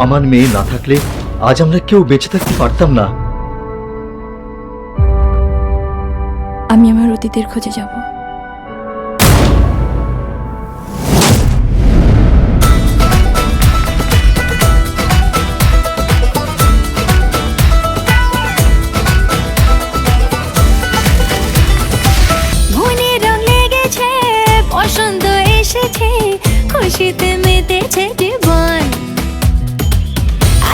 আমার মেয়ে না থাকলে আজ আমরা কেউ বেঁচে থাকতে পারতাম না। আমি আমার অতীতের খোঁজে যাব। মনে রং লেগেছে, বসন্ত এসেছে, খুশিতে মেতেছে জীবন।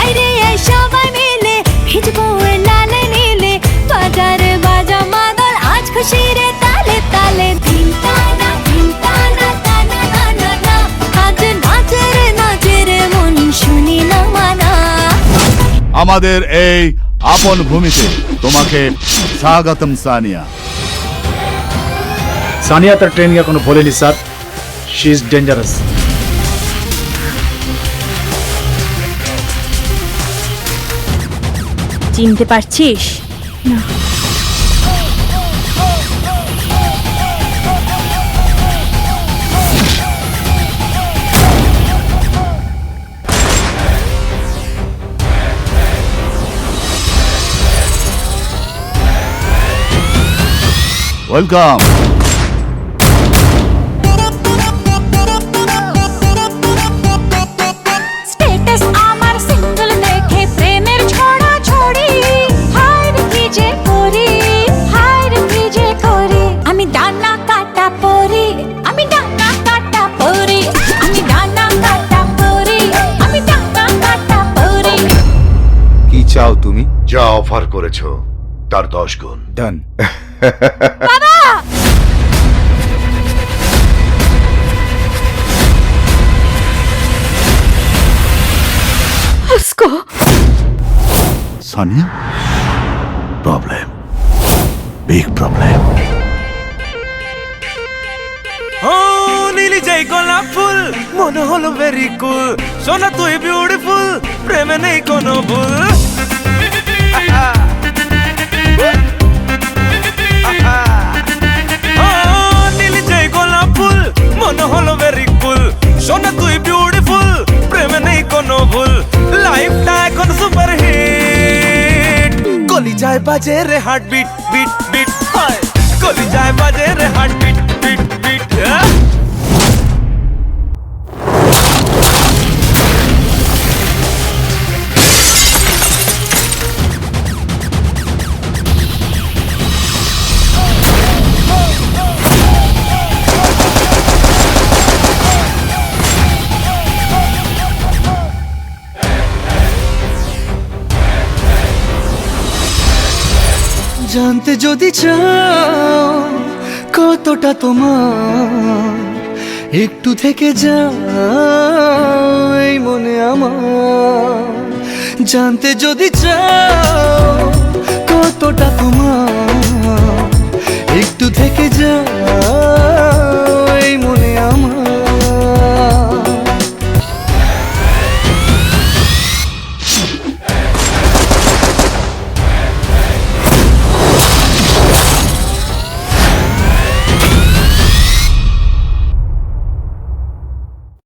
আরে সবাই মিলে ভিজবো লাল নীলে, বাজারে বাজা মাদল আজ খুশির তালে তালে। দিন টানা টানা না না না, আজ নাচের মন শুনি না মানা। আমাদের এই আপন ভূমিতে তোমাকে স্বাগতম সানিয়া। সানিয়া তার ট্রেনিং এখনো বলেনি স্যার, শি ইজ ডেঞ্জারাস। চিনতে পারছিস? না। ওয়েলকাম। স্ট্যাটাস আমার সিঙ্গেল দেখে প্রেমের ছড়া ছড়ি, হায় কি যে করি, হায় কি যে করি। আমি ডানা কাটা পরি, আমি ডানা কাটা পরি, আমি ডানা কাটা পরি, আমি ডানা কাটা পরি। কি চাও তুমি? যা অফার করেছো তার 10 গুণ। ডান। আসকো সানিয়া, প্রবলেম, বিগ প্রবলেম। ও নীলি যাই গোলাপ ফুল, মনে হলো ভেরি কুল, সোনা তুই বিউটিফুল, প্রেমে নেই কোনো ভুল। ও নীলি যাই গোলাপ ফুল, মনে হলো ভেরি কুল, সোনা তুই বিউটিফুল, প্রেমে নেই কোনো ভুল। লাইফটা এখন সুপার হিট, গলি যায় বাজে রে হার্ট বিট বিট বিট, হায় গলি যায় বাজে রে হার্ট বিট বিট বিট। জানতে যদি চাও কতটা তোমার, একটু থেকে যাই মনে আমার। জানতে যদি চাও কতটা তোমার, একটু থেকে যাই